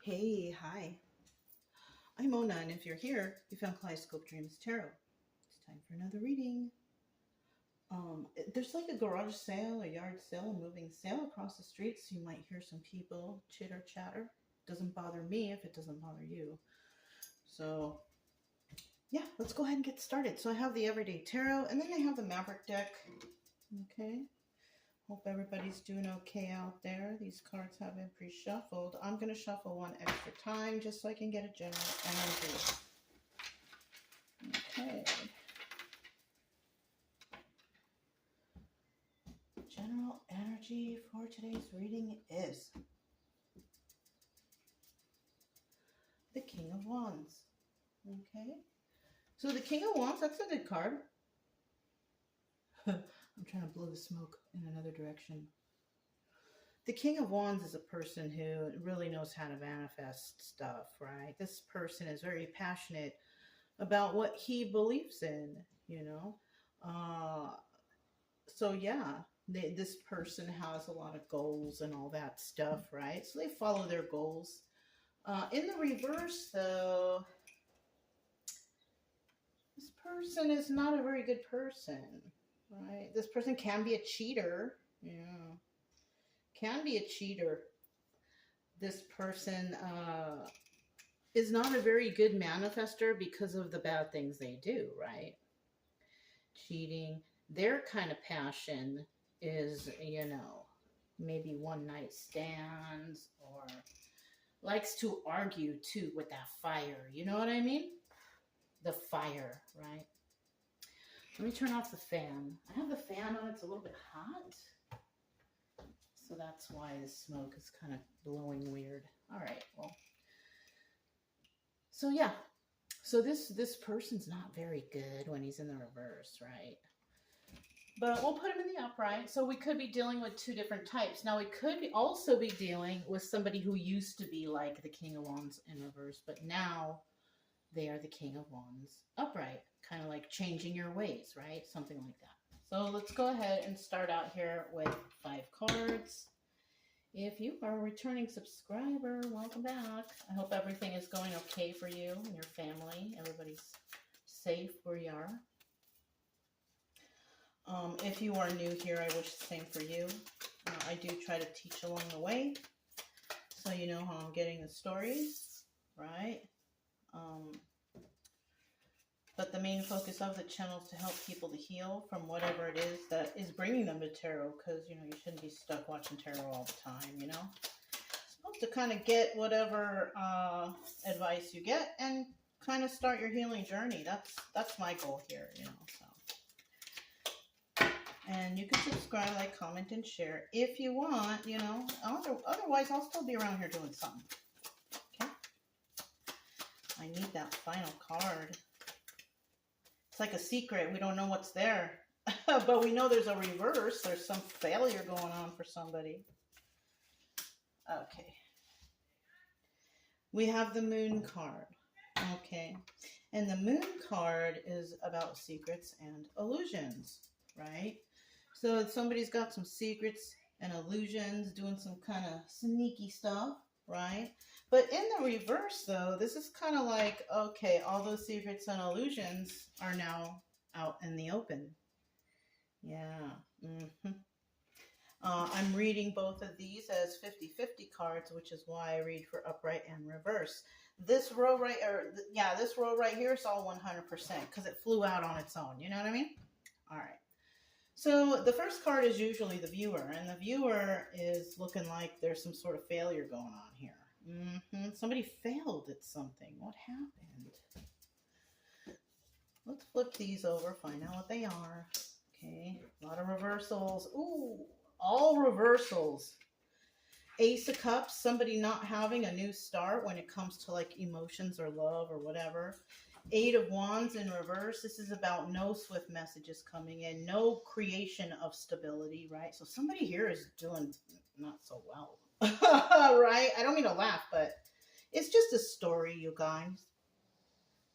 Hey, hi. I'm Mona, and if you're here, you found Kaleidoscope Dreams Tarot. It's time for another reading. There's like a garage sale, a yard sale, a moving sale across the street, so you might hear some people chitter chatter. Doesn't bother me if it doesn't bother you. So, yeah, let's go ahead and get started. So I have the Everyday Tarot, and then I have the Maverick deck. Okay. Hope everybody's doing okay out there. These cards have been pre-shuffled. I'm going to shuffle one extra time just so I can get a general energy. Okay. General energy for today's reading is the King of Wands. Okay. So the King of Wands, that's a good card. I'm trying to blow the smoke in another direction. The King of Wands is a person who really knows how to manifest stuff, right? This person is very passionate about what he believes in, you know. So yeah, this person has a lot of goals and all that stuff, right? So they follow their goals. In the reverse, though, this person is not a very good person, right? This person can be a cheater. Yeah, can be a cheater. This person is not a very good manifester because of the bad things they do, right? Cheating. Their kind of passion is, maybe one night stands, or likes to argue too with that fire. You know what I mean? The fire, right? Let me turn off the fan. I have the fan on. It's a little bit hot. So that's why the smoke is kind of blowing weird. All right, well. So yeah. So this person's not very good when he's in the reverse, right? But we'll put him in the upright. So we could be dealing with two different types. Now, we could also be dealing with somebody who used to be like the King of Wands in reverse, but now they are the King of Wands upright. Kind of like changing your ways, right? Something like that. So let's go ahead and start out here with 5 cards. If you are a returning subscriber, welcome back. I hope everything is going okay for you and your family. Everybody's safe where you are. If you are new here, I wish the same for you. I do try to teach along the way, so you know how I'm getting the stories, right? But the main focus of the channel is to help people to heal from whatever it is that is bringing them to tarot, because, you shouldn't be stuck watching tarot all the time, You're supposed to kind of get whatever advice you get and kind of start your healing journey. That's my goal here, so. And you can subscribe, like, comment, and share if you want, Otherwise, I'll still be around here doing something. Okay? I need that final card. It's like a secret. We don't know what's there. But we know there's a reverse. There's some failure going on for somebody. Okay. We have the Moon card. Okay. And the Moon card is about secrets and illusions, right? So somebody's got some secrets and illusions, doing some kind of sneaky stuff, right? But in the reverse, though, this is kind of like, okay, all those secrets and illusions are now out in the open. Yeah. I'm reading both of these as 50-50 cards, which is why I read for upright and reverse. This row right here is all 100% because it flew out on its own. You know what I mean? All right. So the first card is usually the viewer, and the viewer is looking like there's some sort of failure going on here. Somebody failed at something. What happened? Let's flip these over, find out what they are. Okay, a lot of reversals. Ooh, all reversals. Ace of Cups, somebody not having a new start when it comes to like emotions or love or whatever. 8 of Wands in reverse. This is about no swift messages coming in, no creation of stability, right? So somebody here is doing not so well, right? I don't mean to laugh, but it's just a story, you guys.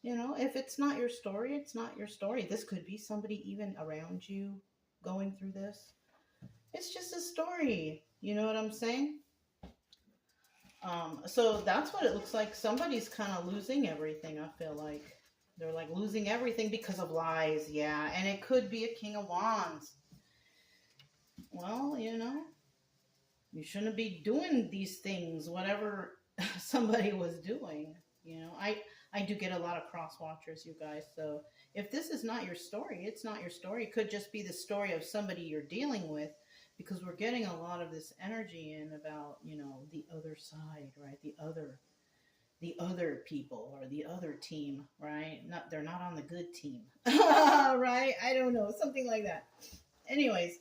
If it's not your story, it's not your story. This could be somebody even around you going through this. It's just a story. You know what I'm saying? So that's what it looks like. Somebody's kind of losing everything, I feel like. They're like losing everything because of lies. Yeah. And it could be a King of Wands. Well, you know, you shouldn't be doing these things, whatever somebody was doing. You know, I do get a lot of cross watchers, you guys. So if this is not your story, it's not your story. It could just be the story of somebody you're dealing with, because we're getting a lot of this energy in about, you know, the other side, right? The other people or the other team, right? Not, they're not on the good team, right? I don't know, something like that. Anyways,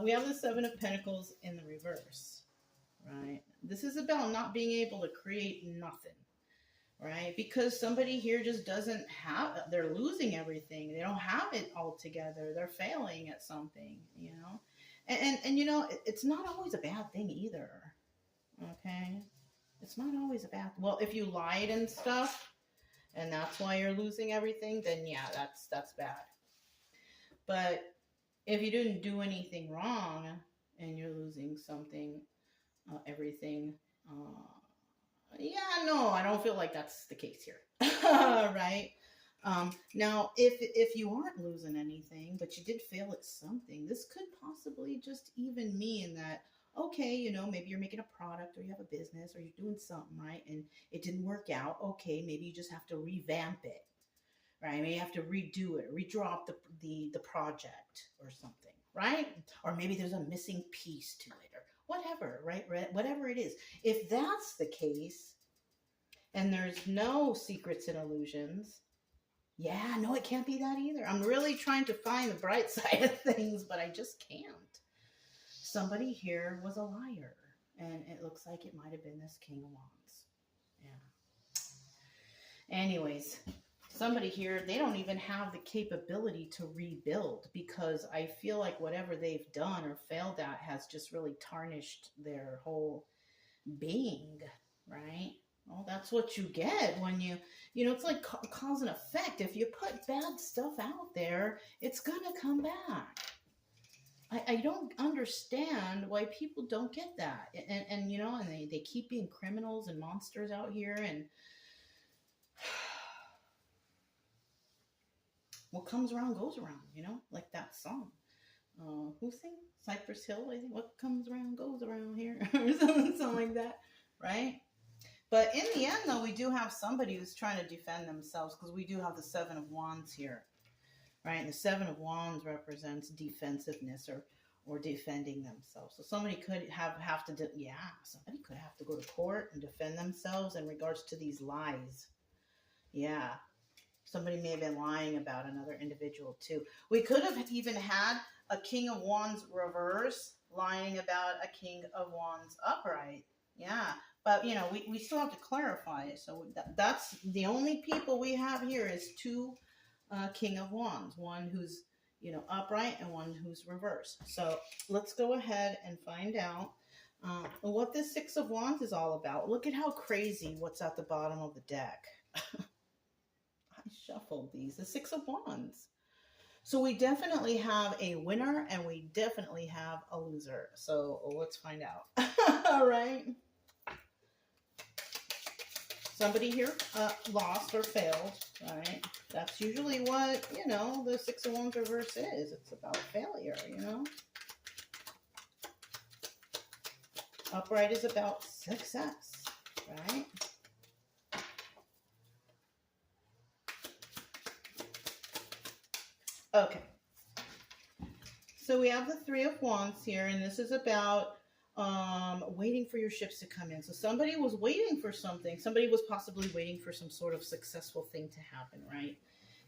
we have the Seven of Pentacles in the reverse, right? This is about not being able to create nothing, right? Because somebody here just doesn't have, they're losing everything. They don't have it all together. They're failing at something, you know? And you know, it's not always a bad thing either, okay? It's not always a bad, well, if you lied and stuff, and that's why you're losing everything, then yeah, that's bad. But if you didn't do anything wrong and you're losing something, everything, yeah, no, I don't feel like that's the case here, right? Now, if you aren't losing anything, but you did fail at something, this could possibly just even mean that, okay, you know, maybe you're making a product or you have a business or you're doing something, right? And it didn't work out. Okay, maybe you just have to revamp it, right? Maybe you have to redo it, redraw up the project or something, right? Or maybe there's a missing piece to it or whatever, right? Whatever it is. If that's the case and there's no secrets and illusions, yeah, no, it can't be that either. I'm really trying to find the bright side of things, but I just can't. Somebody here was a liar, and it looks like it might have been this King of Wands. Yeah. Anyways, somebody here, they don't even have the capability to rebuild, because I feel like whatever they've done or failed at has just really tarnished their whole being, right? Well, that's what you get when you know, it's like cause and effect. If you put bad stuff out there, it's going to come back. I don't understand why people don't get that. And you know, and they keep being criminals and monsters out here. And what comes around goes around, you know, like that song. Who sings? Cypress Hill, I think. What comes around goes around here. Or something like that, right? But in the end, though, we do have somebody who's trying to defend themselves, because we do have the Seven of Wands here, right? And the Seven of Wands represents defensiveness or defending themselves. So somebody could have to, somebody could have to go to court and defend themselves in regards to these lies. Yeah. Somebody may have been lying about another individual too. We could have even had a King of Wands reverse lying about a King of Wands upright. Yeah. But, you know, we still have to clarify it. So that's the only people we have here is two King of Wands. One who's, you know, upright and one who's reversed. So let's go ahead and find out what this Six of Wands is all about. Look at how crazy what's at the bottom of the deck. I shuffled these. The Six of Wands. So we definitely have a winner and we definitely have a loser. So let's find out. All right. Somebody here lost or failed, right? That's usually what, you know, the Six of Wands reverse is. It's about failure, you know? Upright is about success, right? Okay. So we have the Three of Wands here, and this is about waiting for your ships to come in. So somebody was waiting for something. Somebody was possibly waiting for some sort of successful thing to happen, right?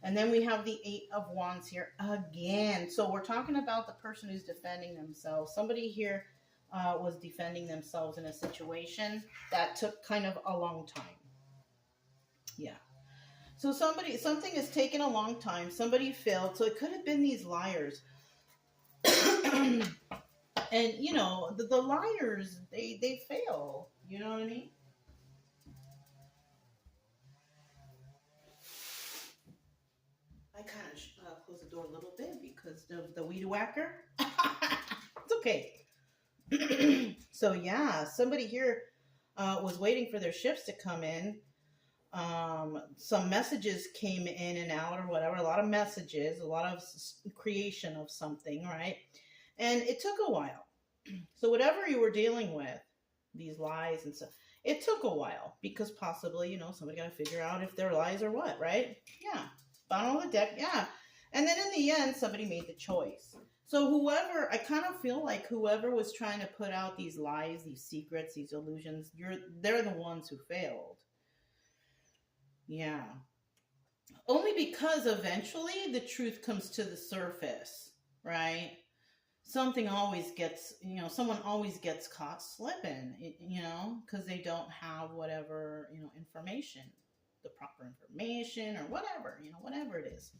And then we have the Eight of Wands here again. So we're talking about the person who's defending themselves. Somebody here was defending themselves in a situation that took kind of a long time. Yeah. So something has taken a long time. Somebody failed. So it could have been these liars. And, you know, the liars, they fail. You know what I mean? I kind of closed the door a little bit because of the weed whacker. It's okay. So, yeah, somebody here was waiting for their ships to come in. Some messages came in and out or whatever, a lot of messages, a lot of creation of something, right? And it took a while. So whatever you were dealing with, these lies and stuff, it took a while because possibly, you know, somebody got to figure out if they're lies or what, right? Yeah. Bottom of the deck, yeah. And then in the end, somebody made the choice. So whoever, I kind of feel like whoever was trying to put out these lies, these secrets, these illusions, they're the ones who failed. Yeah. Only because eventually the truth comes to the surface, right? Something always gets, you know, someone always gets caught slipping, you know, because they don't have whatever, you know, information, the proper information or whatever, you know, whatever it is.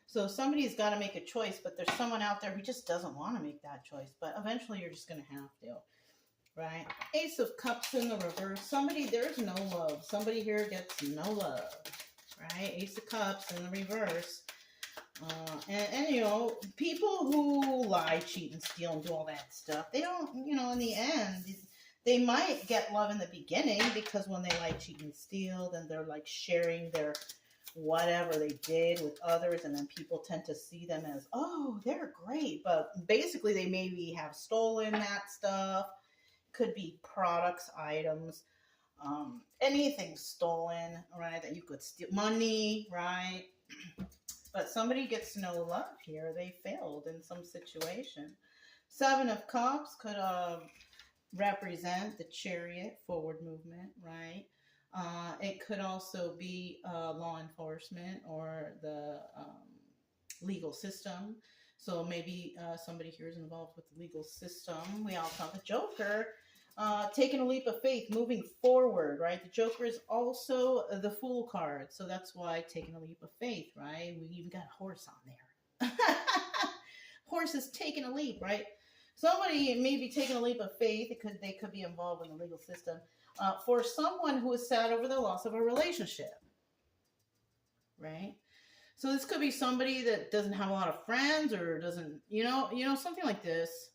So somebody's got to make a choice, but there's someone out there who just doesn't want to make that choice. But eventually you're just going to have to, right? Ace of Cups in the reverse. Somebody, there's no love. Somebody here gets no love, right? Ace of Cups in the reverse. And you know, people who lie, cheat, and steal and do all that stuff, they don't, you know, in the end, they might get love in the beginning because when they lie, cheat, and steal, then they're like sharing their whatever they did with others, and then people tend to see them as, oh, they're great, but basically they maybe have stolen that stuff. Could be products, items, anything stolen, right, that you could steal, money, right? But somebody gets no love here. They failed in some situation. Seven of Cups could represent the Chariot, forward movement, right? It could also be law enforcement or the legal system. So maybe somebody here is involved with the legal system. We also have the Joker. Taking a leap of faith, moving forward, right? The Joker is also the Fool card. So that's why taking a leap of faith, right? We even got a horse on there. Horse is taking a leap, right? Somebody may be taking a leap of faith because they could be involved in the legal system for someone who is sad over the loss of a relationship, right? So this could be somebody that doesn't have a lot of friends or doesn't, you know, something like this.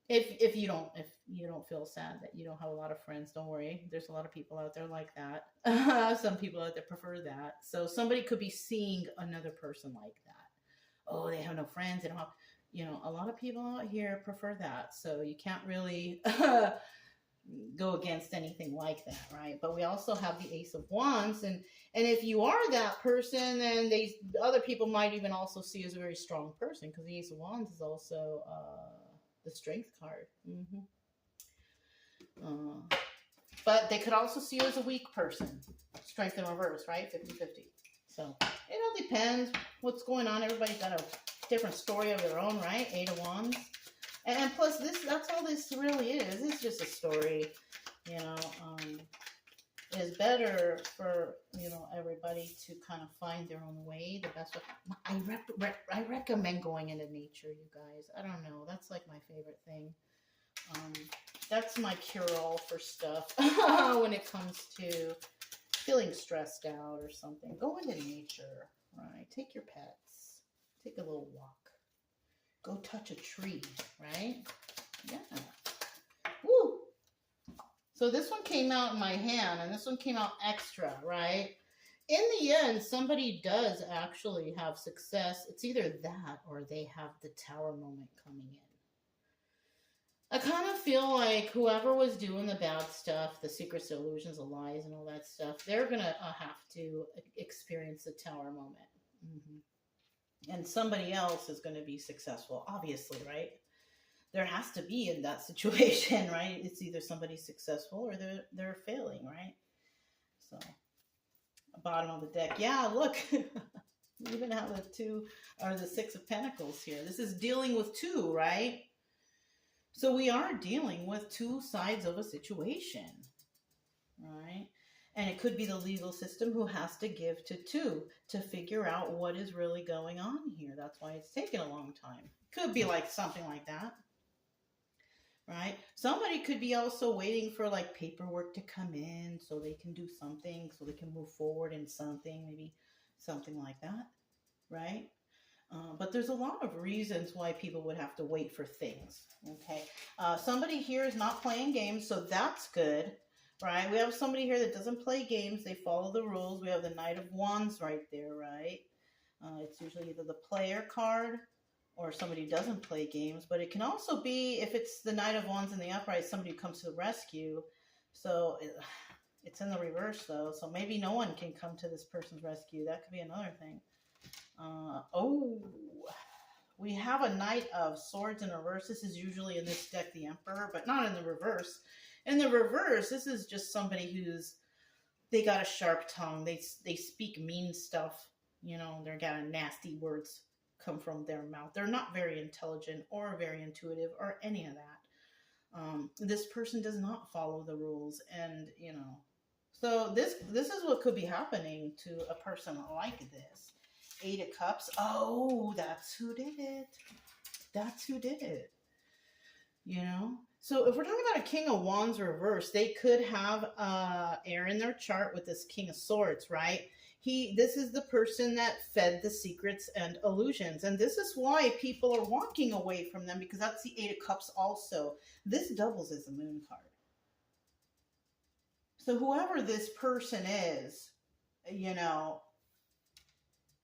If you don't feel sad that you don't have a lot of friends, don't worry. There's a lot of people out there like that. Some people out there prefer that. So somebody could be seeing another person like that. Oh, they have no friends. They don't have, you know, a lot of people out here prefer that. So you can't really go against anything like that, right? But we also have the Ace of Wands, and if you are that person, then other people might even also see you as a very strong person, because the Ace of Wands is also the Strength card. But they could also see you as a weak person. Strength in reverse, right? 50-50. So it all depends what's going on. Everybody's got a different story of their own, right? Eight of Wands. And plus, that's all this really is. It's just a story, you know. It's better for, you know, everybody to kind of find their own way, the best way. I recommend going into nature, you guys. I don't know. That's like my favorite thing. That's my cure-all for stuff when it comes to feeling stressed out or something. Go into nature, right? Take your pets. Take a little walk. Go touch a tree, right? Yeah. Woo! So this one came out in my hand, and this one came out extra, right? In the end, somebody does actually have success. It's either that or they have the Tower moment coming in. I kind of feel like whoever was doing the bad stuff, the secrets, the illusions, the lies, and all that stuff, they're going to have to experience the Tower moment. And somebody else is going to be successful, obviously, right? There has to be in that situation, right? It's either somebody's successful or they're failing, right? So, bottom of the deck. Yeah, look. We even have the two, or the Six of Pentacles here. This is dealing with two, right? So we are dealing with two sides of a situation, right? And it could be the legal system who has to give to two to figure out what is really going on here. That's why it's taken a long time. Could be like something like that, right? Somebody could be also waiting for like paperwork to come in so they can do something, so they can move forward in something, maybe something like that, right? But there's a lot of reasons why people would have to wait for things. Okay. Somebody here is not playing games, so that's good, right? We have somebody here that doesn't play games. They follow the rules. We have the Knight of Wands right there, right? It's usually either the player card or somebody who doesn't play games, but it can also be, if it's the Knight of Wands in the upright, somebody who comes to the rescue. So it's in the reverse, though, so maybe no one can come to this person's rescue. That could be another thing. Oh, we have a Knight of Swords in reverse. This is usually in this deck the Emperor, but not in the reverse. In the reverse, this is just somebody they got a sharp tongue. They speak mean stuff. You know, they're got nasty words come from their mouth. They're not very intelligent or very intuitive or any of that. This person does not follow the rules, and you know, so this is what could be happening to a person like this. 8 of Cups. Oh, that's who did it. That's who did it. You know? So if we're talking about a King of Wands reverse, they could have air in their chart with this King of Swords, right? This is the person that fed the secrets and illusions. And this is why people are walking away from them, because that's the 8 of Cups also. This doubles as a Moon card. So whoever this person is, you know,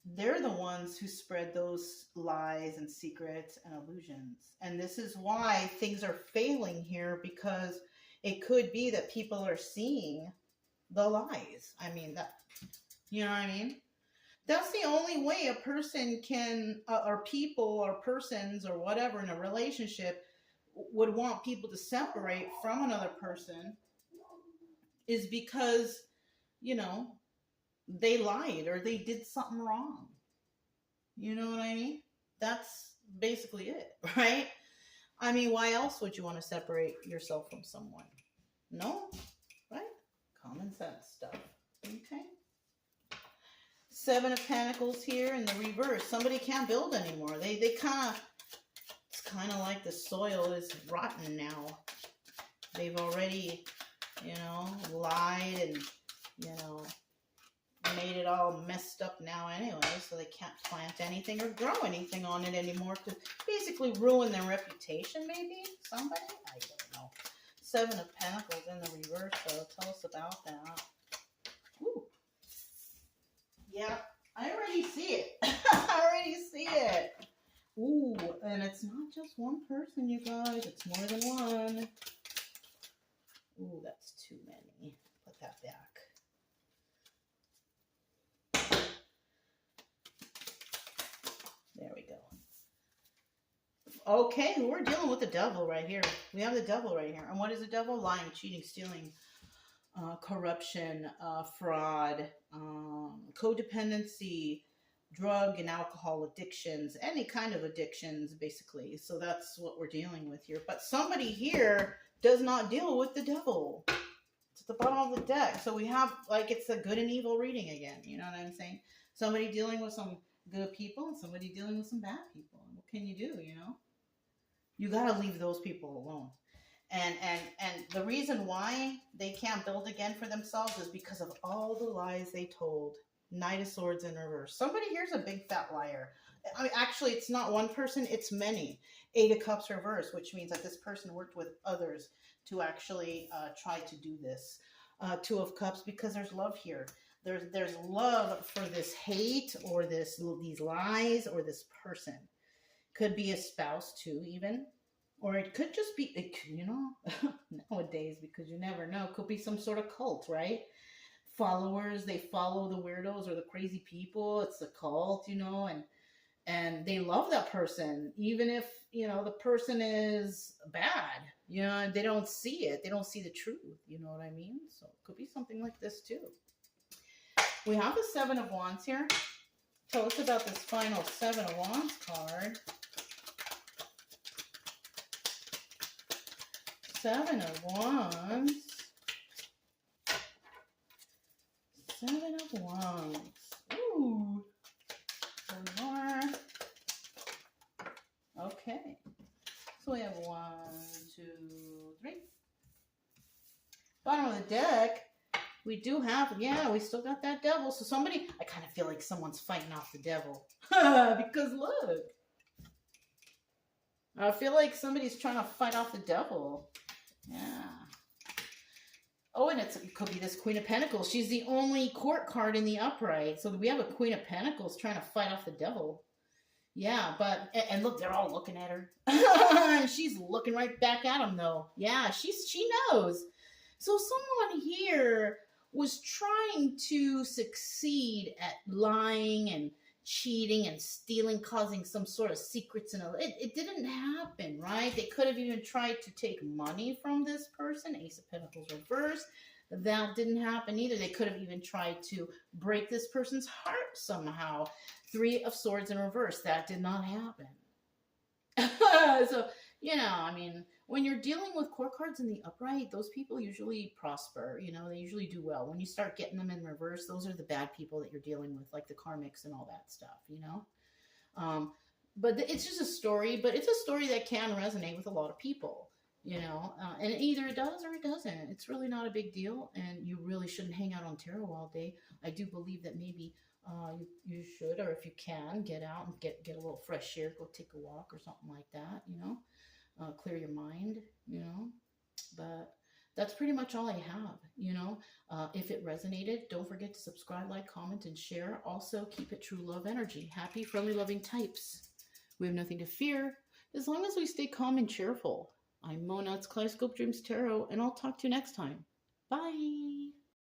they're the ones who spread those lies and secrets and illusions. And this is why things are failing here, because it could be that people are seeing the lies. I mean, that, you know what I mean? That's the only way a person can, or people or persons or whatever in a relationship would want people to separate from another person, is because, you know, they lied or they did something wrong. You know what I mean? That's basically it, right? I mean, why else would you want to separate yourself from someone? No, right? Common sense stuff. Okay. 7 of Pentacles here in the reverse. Somebody can't build anymore. They kind of, it's kind of like the soil is rotten now. They've already, you know, lied and, you know, made it all messed up now anyway, so they can't plant anything or grow anything on it anymore to basically ruin their reputation, maybe? Somebody? I don't know. 7 of Pentacles in the reverse, so tell us about that. Woo. Yeah, I already see it. I already see it. Ooh, and it's not just one person, you guys. It's more than one. Ooh, that's too many. Put that back. There we go. Okay, we're dealing with the devil right here. We have the devil right here. And what is the devil? Lying, cheating, stealing, corruption, fraud, codependency, drug and alcohol addictions, any kind of addictions, basically. So that's what we're dealing with here. But somebody here does not deal with the devil. It's at the bottom of the deck. So we have, like, it's a good and evil reading again. You know what I'm saying? Somebody dealing with some good people and somebody dealing with some bad people. What can you do, you know? You got to leave those people alone. And the reason why they can't build again for themselves is because of all the lies they told. Knight of Swords in reverse. Somebody here's a big fat liar. I mean, actually, it's not one person, it's many. 8 of Cups reverse, which means that this person worked with others to actually try to do this. 2 of Cups, because there's love here. There's love for this hate or these lies or this person. Could be a spouse too, even. Or it could just be, you know, nowadays, because you never know. Could be some sort of cult, right? Followers, they follow the weirdos or the crazy people. It's a cult, you know, and they love that person, even if, you know, the person is bad. You know, they don't see it. They don't see the truth. You know what I mean? So it could be something like this too. We have the 7 of Wands here. Tell us about this final 7 of Wands card. 7 of Wands. 7 of Wands. Ooh. One more. Okay. So we have 1, 2, 3. Bottom of the deck. We do have, yeah, we still got that devil. So somebody, I kind of feel like someone's fighting off the devil. Because look. I feel like somebody's trying to fight off the devil. Yeah. Oh, and it could be this Queen of Pentacles. She's the only court card in the upright. So we have a Queen of Pentacles trying to fight off the devil. Yeah, but, and look, they're all looking at her. She's looking right back at them, though. Yeah, she knows. So someone here was trying to succeed at lying and cheating and stealing, causing some sort of secrets, and it didn't happen, right? They could have even tried to take money from this person. Ace of Pentacles reversed. That didn't happen either. They could have even tried to break this person's heart somehow. Three of Swords in reverse. That did not happen. So, you know, I mean, when you're dealing with court cards in the upright, those people usually prosper. You know, they usually do well. When you start getting them in reverse, those are the bad people that you're dealing with, like the karmics and all that stuff, you know. But it's just a story, but it's a story that can resonate with a lot of people, you know. And either it does or it doesn't. It's really not a big deal, and you really shouldn't hang out on tarot all day. I do believe that maybe you should, or if you can, get out and get a little fresh air, go take a walk or something like that, you know. Clear your mind, you know. But that's pretty much all I have, you know. If it resonated, don't forget to subscribe, like, comment, and share. Also, keep it true love energy. Happy, friendly, loving types. We have nothing to fear as long as we stay calm and cheerful. I'm Mona, it's Kaleidoscope Dreams Tarot, and I'll talk to you next time. Bye.